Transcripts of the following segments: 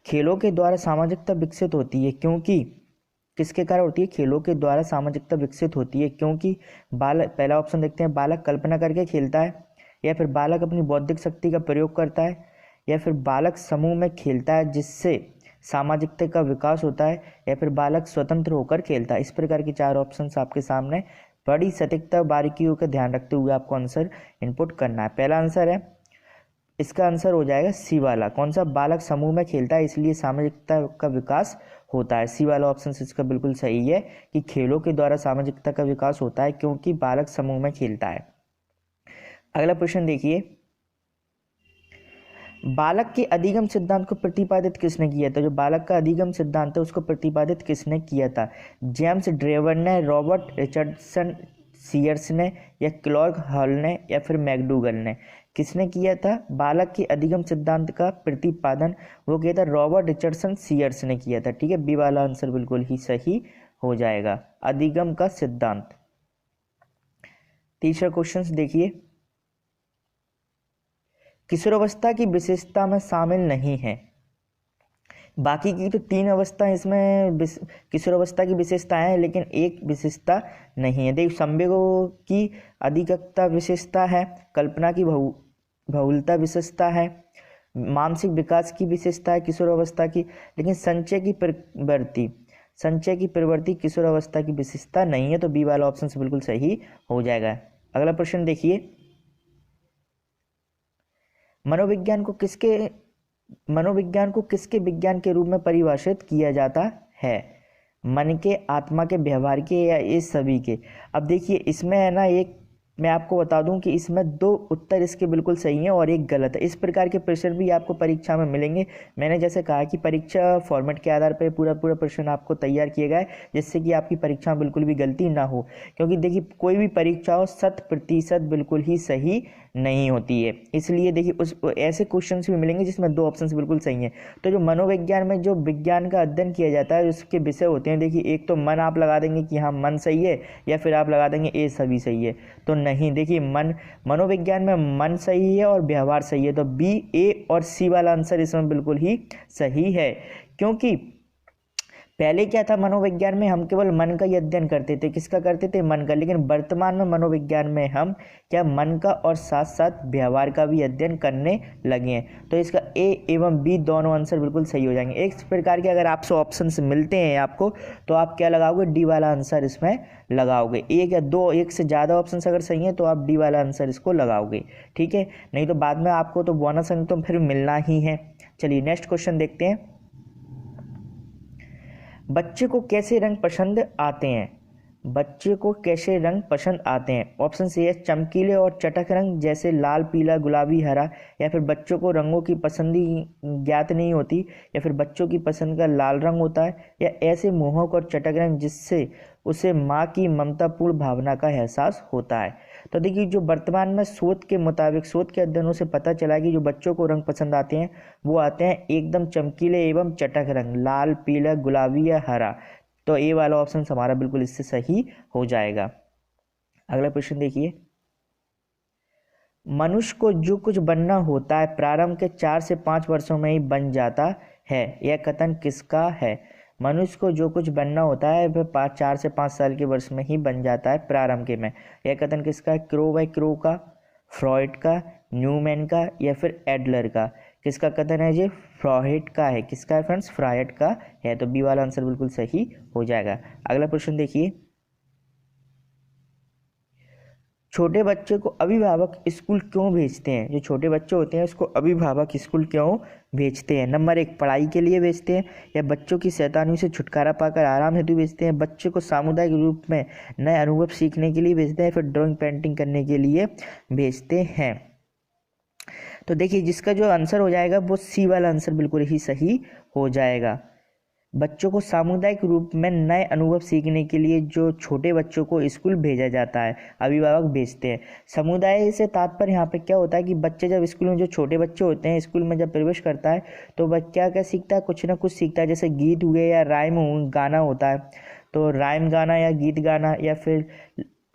खेलों के द्वारा सामाजिकता विकसित होती है क्योंकि किसके कारण होती है? खेलों के द्वारा सामाजिकता विकसित होती है क्योंकि बालक, पहला ऑप्शन देखते हैं, बालक कल्पना करके खेलता है, या फिर बालक अपनी बौद्धिक शक्ति का प्रयोग करता है, या फिर बालक समूह में खेलता है जिससे सामाजिकता का विकास होता है, या फिर बालक स्वतंत्र होकर खेलता है। इस प्रकार के 4 ऑप्शंस आपके सामने, बड़ी सटीकता बारीकियों का ध्यान रखते हुए आपको आंसर इनपुट करना है। पहला आंसर है, इसका आंसर हो जाएगा सी वाला। कौन सा? बालक समूह में खेलता है इसलिए सामाजिकता का विकास होता है। सी वाला ऑप्शन इसका बिल्कुल सही है कि खेलों के द्वारा सामाजिकता का विकास होता है क्योंकि बालक समूह में खेलता है। अगला प्रश्न देखिए, बालक के अधिगम सिद्धांत को प्रतिपादित किसने किया था? जो बालक का अधिगम सिद्धांत है उसको प्रतिपादित किसने किया था? जेम्स ड्रेवर ने, रॉबर्ट रिचर्डसन सीयर्स ने, या क्लॉर्क हॉल ने, या फिर मैकडूगल ने? किसने किया था बालक के अधिगम सिद्धांत का प्रतिपादन? वो किया था रॉबर्ट रिचर्डसन सीयर्स ने किया था। ठीक है, बी वाला आंसर बिल्कुल ही सही हो जाएगा, अधिगम का सिद्धांत। तीसरा क्वेश्चन देखिए, किशोरावस्था की विशेषता में शामिल नहीं है। बाकी की तो 3 अवस्था इसमें किशोरावस्था की विशेषताएं हैं, लेकिन एक विशेषता नहीं है। देखिए, संवेगों की अधिकता विशेषता है, कल्पना की बहुलता विशेषता है, मानसिक विकास की विशेषता है किशोरावस्था की, लेकिन संचय की प्रवृत्ति किशोरावस्था की विशेषता नहीं है। तो बी वाला ऑप्शन बिल्कुल सही हो जाएगा। अगला प्रश्न देखिए, मनोविज्ञान को किसके विज्ञान के रूप में परिभाषित किया जाता है? मन के, आत्मा के, व्यवहार के, या इस सभी के? अब देखिए, इसमें है ना, एक मैं आपको बता दूं कि इसमें 2 उत्तर इसके बिल्कुल सही हैं और एक गलत है। इस प्रकार के प्रश्न भी आपको परीक्षा में मिलेंगे। मैंने जैसे कहा कि परीक्षा फॉर्मेट के आधार पर पूरा प्रश्न आपको तैयार किए गए जिससे कि आपकी परीक्षा में बिल्कुल भी गलती ना हो, क्योंकि देखिए कोई भी परीक्षा हो 100% बिल्कुल ही सही नहीं होती है। इसलिए देखिए उस ऐसे क्वेश्चंस भी मिलेंगे जिसमें 2 ऑप्शंस बिल्कुल सही हैं। तो जो मनोविज्ञान में जो विज्ञान का अध्ययन किया जाता है उसके विषय होते हैं, देखिए एक तो मन आप लगा देंगे कि हाँ मन सही है, या फिर आप लगा देंगे ए सभी सही है। तो नहीं, देखिए मनोविज्ञान में मन सही है और व्यवहार सही है। तो बी, ए और सी वाला आंसर इसमें बिल्कुल ही सही है, क्योंकि पहले क्या था, मनोविज्ञान में हम केवल मन का ही अध्ययन करते थे। किसका करते थे? मन का। लेकिन वर्तमान में मनोविज्ञान में हम क्या मन का और साथ साथ व्यवहार का भी अध्ययन करने लगे हैं। तो इसका ए एवं बी दोनों आंसर बिल्कुल सही हो जाएंगे। एक प्रकार के अगर आपसे ऑप्शंस मिलते हैं आपको, तो आप क्या लगाओगे? डी वाला आंसर इसमें लगाओगे। एक या दो, एक से ज़्यादा ऑप्शन अगर सही है तो आप डी वाला आंसर इसको लगाओगे। ठीक है, नहीं तो बाद में आपको तो बोनस अंक तो फिर मिलना ही है। चलिए नेक्स्ट क्वेश्चन देखते हैं, बच्चे को कैसे रंग पसंद आते हैं? बच्चे को कैसे रंग पसंद आते हैं? ऑप्शन सी है चमकीले और चटक रंग जैसे लाल, पीला, गुलाबी, हरा, या फिर बच्चों को रंगों की पसंद ज्ञात नहीं होती, या फिर बच्चों की पसंद का लाल रंग होता है, या ऐसे मोहक और चटक रंग जिससे उसे माँ की ममतापूर्ण भावना का एहसास होता है। तो देखिए, जो वर्तमान में शोध के मुताबिक, शोध के अध्ययनों से पता चला कि जो बच्चों को रंग पसंद आते हैं वो आते हैं एकदम चमकीले एवं चटक रंग, लाल, पीला, गुलाबी या हरा। तो ए वाला ऑप्शन हमारा बिल्कुल इससे सही हो जाएगा। अगला प्रश्न देखिए, मनुष्य को जो कुछ बनना होता है प्रारंभ के 4 से 5 वर्षों में ही बन जाता है, यह कथन किसका है? मनुष्य को जो कुछ बनना होता है वह 4 से 5 साल के वर्ष में ही बन जाता है प्रारंभ के में। यह कथन किसका है? क्रो का, फ्रॉइड का, न्यूमैन का, या फिर एडलर का? किसका कथन है? ये फ्रॉइड का है। किसका है फ्रेंड्स? फ्रॉइड का है। तो बी वाला आंसर बिल्कुल सही हो जाएगा। अगला प्रश्न देखिए, छोटे बच्चे को अभिभावक स्कूल क्यों भेजते हैं? जो छोटे बच्चे होते हैं उसको अभिभावक स्कूल क्यों भेजते हैं? नंबर 1, पढ़ाई के लिए भेजते हैं, या बच्चों की शैतानियों से छुटकारा पाकर आराम हेतु भेजते हैं, बच्चे को सामुदायिक रूप में नए अनुभव सीखने के लिए भेजते हैं, फिर ड्राइंग पेंटिंग करने के लिए भेजते हैं? तो देखिए, जिसका जो आंसर हो जाएगा वो सी वाला आंसर बिल्कुल ही सही हो जाएगा। बच्चों को सामुदायिक रूप में नए अनुभव सीखने के लिए जो छोटे बच्चों को स्कूल भेजा जाता है, अभिभावक भेजते हैं। समुदाय से तात्पर्य यहाँ पे क्या होता है कि बच्चे जब स्कूल में, जो छोटे बच्चे होते हैं स्कूल में जब प्रवेश करता है तो बच्चा क्या क्या सीखता है? कुछ ना कुछ सीखता है, जैसे गीत हुए या राइम गाना होता है। तो राइम गाना या गीत गाना, या फिर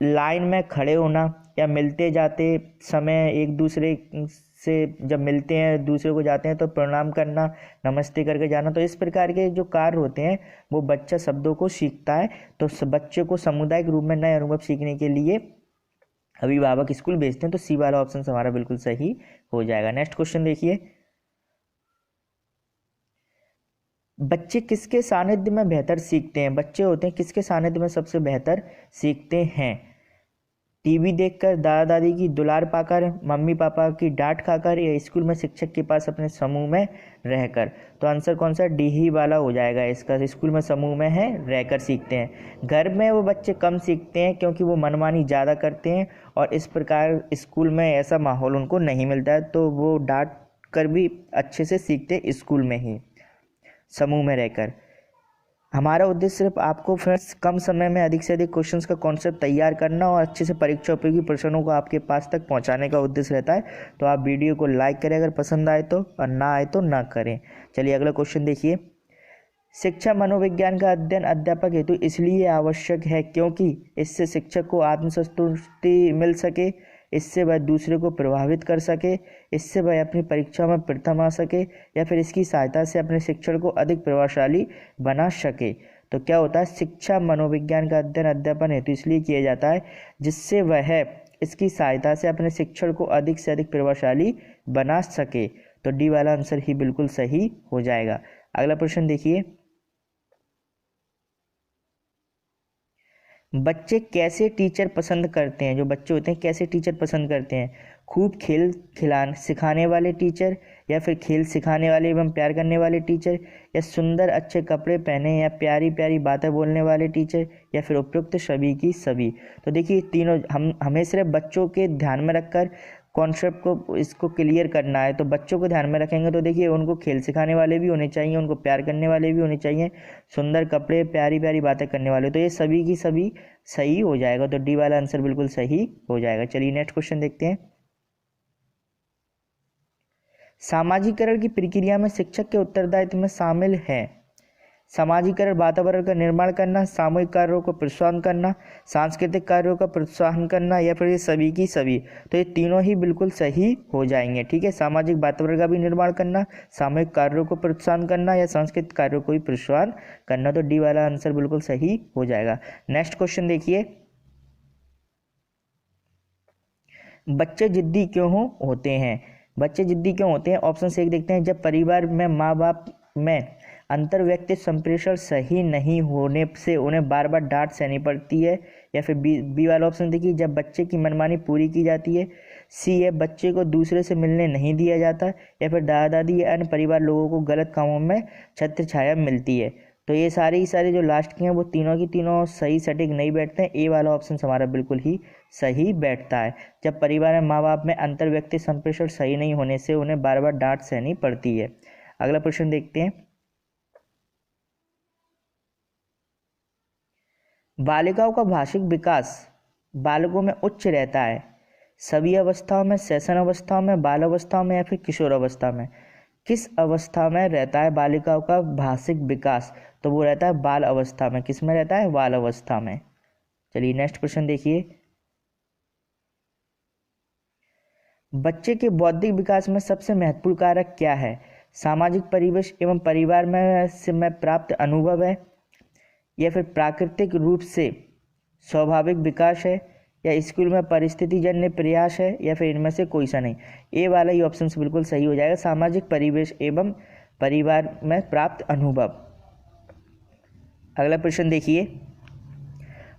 लाइन में खड़े होना, या मिलते जाते समय एक दूसरे से जब मिलते हैं दूसरे को जाते हैं तो प्रणाम करना, नमस्ते करके जाना। तो इस प्रकार के जो कार्य होते हैं वो बच्चा शब्दों को सीखता है। तो बच्चे को सामुदायिक रूप में नए अनुभव सीखने के लिए अभिभावक स्कूल भेजते हैं। तो सी वाला ऑप्शन हमारा बिल्कुल सही हो जाएगा। नेक्स्ट क्वेश्चन देखिए, बच्चे किसके सानिध्य में बेहतर सीखते हैं? बच्चे होते हैं किसके सानिध्य में सबसे बेहतर सीखते हैं? टीवी देखकर, दादा दादी की दुलार पाकर, मम्मी पापा की डांट खाकर, या स्कूल में शिक्षक के पास अपने समूह में रहकर। तो आंसर कौन सा? डी ही वाला हो जाएगा इसका। स्कूल में समूह में है रहकर सीखते हैं। घर में वो बच्चे कम सीखते हैं क्योंकि वो मनमानी ज़्यादा करते हैं और इस प्रकार स्कूल में ऐसा माहौल उनको नहीं मिलता है, तो वो डांट कर भी अच्छे से सीखते स्कूल में ही, समूह में रहकर। हमारा उद्देश्य सिर्फ आपको फ्रेंड्स कम समय में अधिक से अधिक क्वेश्चंस का कॉन्सेप्ट तैयार करना और अच्छे से परीक्षा उपयोगी प्रश्नों को आपके पास तक पहुंचाने का उद्देश्य रहता है। तो आप वीडियो को लाइक करें अगर पसंद आए तो, और ना आए तो ना करें। चलिए अगला क्वेश्चन देखिए, शिक्षा मनोविज्ञान का अध्ययन अध्यापक हेतु इसलिए आवश्यक है क्योंकि इससे शिक्षक को आत्मसंतुष्टि मिल सके, इससे वह दूसरे को प्रभावित कर सके, इससे वह अपनी परीक्षा में प्रथम आ सके, या फिर इसकी सहायता से अपने शिक्षण को अधिक प्रभावशाली बना सके। तो क्या होता है? शिक्षा मनोविज्ञान का अध्ययन अध्यापन हेतु इसलिए किया जाता है जिससे वह इसकी सहायता से अपने शिक्षण को अधिक से अधिक प्रभावशाली बना सके। तो डी वाला आंसर ही बिल्कुल सही हो जाएगा। अगला प्रश्न देखिए, बच्चे कैसे टीचर पसंद करते हैं? जो बच्चे होते हैं कैसे टीचर पसंद करते हैं? खूब खेल खिलाने सिखाने वाले टीचर, या फिर खेल सिखाने वाले एवं प्यार करने वाले टीचर, या सुंदर अच्छे कपड़े पहने या प्यारी प्यारी बातें बोलने वाले टीचर, या फिर उपयुक्त सभी की सभी। तो देखिए तीनों हमें सिर्फ बच्चों के ध्यान में रखकर कॉन्सेप्ट को इसको क्लियर करना है। तो बच्चों को ध्यान में रखेंगे तो देखिए उनको खेल सिखाने वाले भी होने चाहिए, उनको प्यार करने वाले भी होने चाहिए, सुंदर कपड़े प्यारी प्यारी बातें करने वाले। तो ये सभी की सभी सही हो जाएगा। तो डी वाला आंसर बिल्कुल सही हो जाएगा। चलिए नेक्स्ट क्वेश्चन देखते हैं, सामाजिकरण की प्रक्रिया में शिक्षक के उत्तरदायित्व में शामिल है सामाजिकरण, वातावरण का निर्माण करना, सामूहिक कार्यों को प्रोत्साहन करना, सांस्कृतिक कार्यों का प्रोत्साहन करना, या फिर ये सभी की सभी। तो ये तीनों ही बिल्कुल सही हो जाएंगे। ठीक है, सामाजिक वातावरण का भी निर्माण करना, सामूहिक कार्यों को प्रोत्साहन करना, या सांस्कृतिक कार्यों को भी प्रोत्साहन करना। तो डी वाला आंसर बिल्कुल सही हो जाएगा। नेक्स्ट क्वेश्चन देखिए, बच्चे जिद्दी क्यों होते हैं? बच्चे जिद्दी क्यों होते हैं? ऑप्शन से एक देखते हैं, जब परिवार में माँ बाप में अंतर व्यक्ति संप्रेषण सही नहीं होने से उन्हें बार बार डांट सहनी पड़ती है, या फिर बी वाला ऑप्शन देखिए, जब बच्चे की मनमानी पूरी की जाती है, सी है बच्चे को दूसरे से मिलने नहीं दिया जाता, या फिर दादा दादी या अन्य परिवार लोगों को गलत कामों में छत्र छाया मिलती है। तो ये सारे जो लास्ट के हैं वो तीनों की तीनों सही सटीक नहीं बैठते हैं। ए वाला ऑप्शन हमारा बिल्कुल ही सही बैठता है। जब परिवार में माँ बाप में अंतर व्यक्ति संप्रेषण सही नहीं होने से उन्हें बार बार डांट सहनी पड़ती है। अगला प्रश्न देखते हैं, बालिकाओं का भाषिक विकास बालकों में उच्च रहता है सभी अवस्थाओं में, सेशन अवस्थाओं में, बाल अवस्थाओं में, या फिर किशोर अवस्था में? किस अवस्था में रहता है बालिकाओं का भाषिक विकास? तो वो रहता है बाल अवस्था में। किस में रहता है? बाल अवस्था में। चलिए नेक्स्ट क्वेश्चन देखिए, बच्चे के बौद्धिक विकास में सबसे महत्वपूर्ण कारक क्या है? सामाजिक परिवेश एवं परिवार में प्राप्त अनुभव है, या फिर प्राकृतिक रूप से स्वाभाविक विकास है, या स्कूल में परिस्थितिजन्य प्रयास है, या फिर इनमें से कोई सा नहीं? ए वाला ही ऑप्शन से बिल्कुल सही हो जाएगा, सामाजिक परिवेश एवं परिवार में प्राप्त अनुभव। अगला प्रश्न देखिए,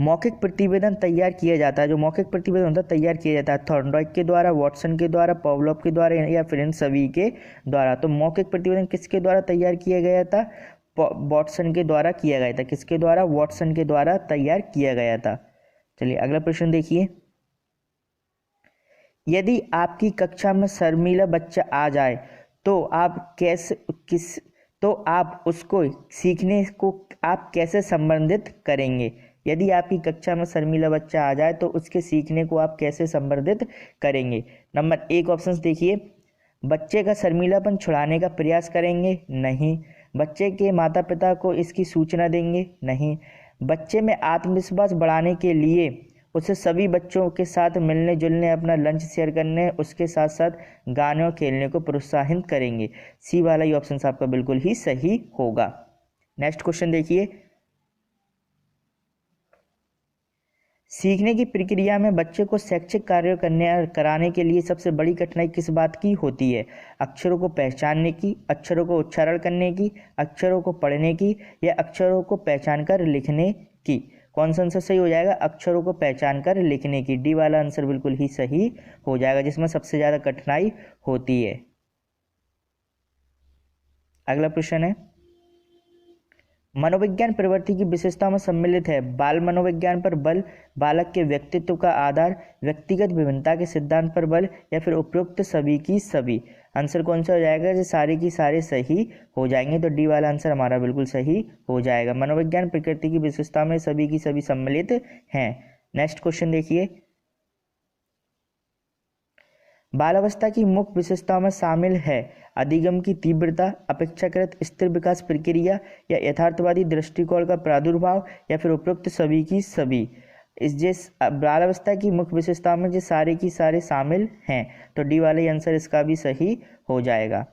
मौखिक प्रतिवेदन तैयार किया जाता है, जो मौखिक प्रतिवेदन होता है तैयार किया जाता है थॉर्नडाइक के द्वारा, वाटसन के द्वारा, पावलोव के द्वारा, या फिर इन सभी के द्वारा। तो मौखिक प्रतिवेदन किसके द्वारा तैयार किया गया था? वाटसन के द्वारा किया गया था। किसके द्वारा? वाटसन के द्वारा तैयार किया गया था। चलिए अगला प्रश्न देखिए, यदि आपकी कक्षा में शर्मीला बच्चा आ जाए तो आप उसको सीखने को आप कैसे संबंधित करेंगे? यदि आपकी कक्षा में शर्मीला बच्चा आ जाए तो उसके सीखने को आप कैसे संबंधित करेंगे? नंबर एक ऑप्शन देखिए, बच्चे का शर्मीलापन छुड़ाने का प्रयास करेंगे? नहीं। बच्चे के माता पिता को इसकी सूचना देंगे? नहीं। बच्चे में आत्मविश्वास बढ़ाने के लिए उसे सभी बच्चों के साथ मिलने जुलने, अपना लंच शेयर करने, उसके साथ साथ गाने और खेलने को प्रोत्साहित करेंगे। सी वाला ये ऑप्शन आपका बिल्कुल ही सही होगा। नेक्स्ट क्वेश्चन देखिए, सीखने की प्रक्रिया में बच्चे को शैक्षिक कार्य कराने के लिए सबसे बड़ी कठिनाई किस बात की होती है? अक्षरों को पहचानने की, अक्षरों को उच्चारण करने की, अक्षरों को पढ़ने की, या अक्षरों को पहचान कर लिखने की? कौन सा आंसर सही हो जाएगा? अक्षरों को पहचान कर लिखने की। डी वाला आंसर बिल्कुल ही सही हो जाएगा, जिसमें सबसे ज़्यादा कठिनाई होती है। अगला प्रश्न है, मनोविज्ञान प्रवृत्ति की विशेषता में सम्मिलित है। बाल मनोविज्ञान पर बल, बालक के व्यक्तित्व का आधार, व्यक्तिगत विभिन्नता के सिद्धांत पर बल, या फिर उपरोक्त सभी की सभी? आंसर कौन सा हो जाएगा? जो सारे की सारे सही हो जाएंगे, तो डी वाला आंसर हमारा बिल्कुल सही हो जाएगा। मनोविज्ञान प्रकृति की विशेषता में सभी की सभी सम्मिलित हैं। नेक्स्ट क्वेश्चन देखिए, बालावस्था की मुख्य विशेषताओं में शामिल है अधिगम की तीव्रता, अपेक्षाकृत स्थिर विकास प्रक्रिया, या यथार्थवादी दृष्टिकोण का प्रादुर्भाव, या फिर उपरोक्त सभी की सभी? जिस बालावस्था की मुख्य विशेषताओं में जो सारे की सारे शामिल हैं, तो डी वाला आंसर इसका भी सही हो जाएगा।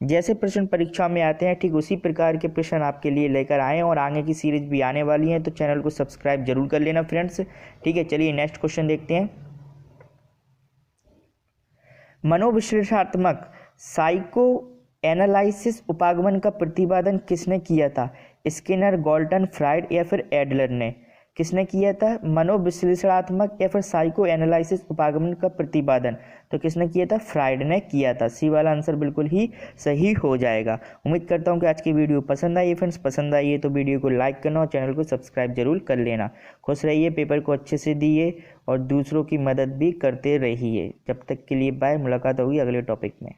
जैसे प्रश्न परीक्षा में आते हैं, ठीक उसी प्रकार के प्रश्न आपके लिए लेकर आए, और आगे की सीरीज भी आने वाली है, तो चैनल को सब्सक्राइब जरूर कर लेना फ्रेंड्स। ठीक है, चलिए नेक्स्ट क्वेश्चन देखते हैं। मनोविश्लेषणात्मक साइको एनालिसिस उपागमन का प्रतिपादन किसने किया था? स्किनर, गॉल्टन, फ्राइड, या फिर एडलर ने? किसने किया था मनोविश्लेषणात्मक या फिर साइको एनालिसिस उपागमन का प्रतिपादन? तो किसने किया था? फ्राइड ने किया था। सी वाला आंसर बिल्कुल ही सही हो जाएगा। उम्मीद करता हूँ कि आज की वीडियो पसंद आई है फ्रेंड्स। पसंद आई है तो वीडियो को लाइक करना और चैनल को सब्सक्राइब जरूर कर लेना। खुश रहिए, पेपर को अच्छे से दिए और दूसरों की मदद भी करते रहिए। जब तक के लिए बाय, मुलाकात होगी अगले टॉपिक में।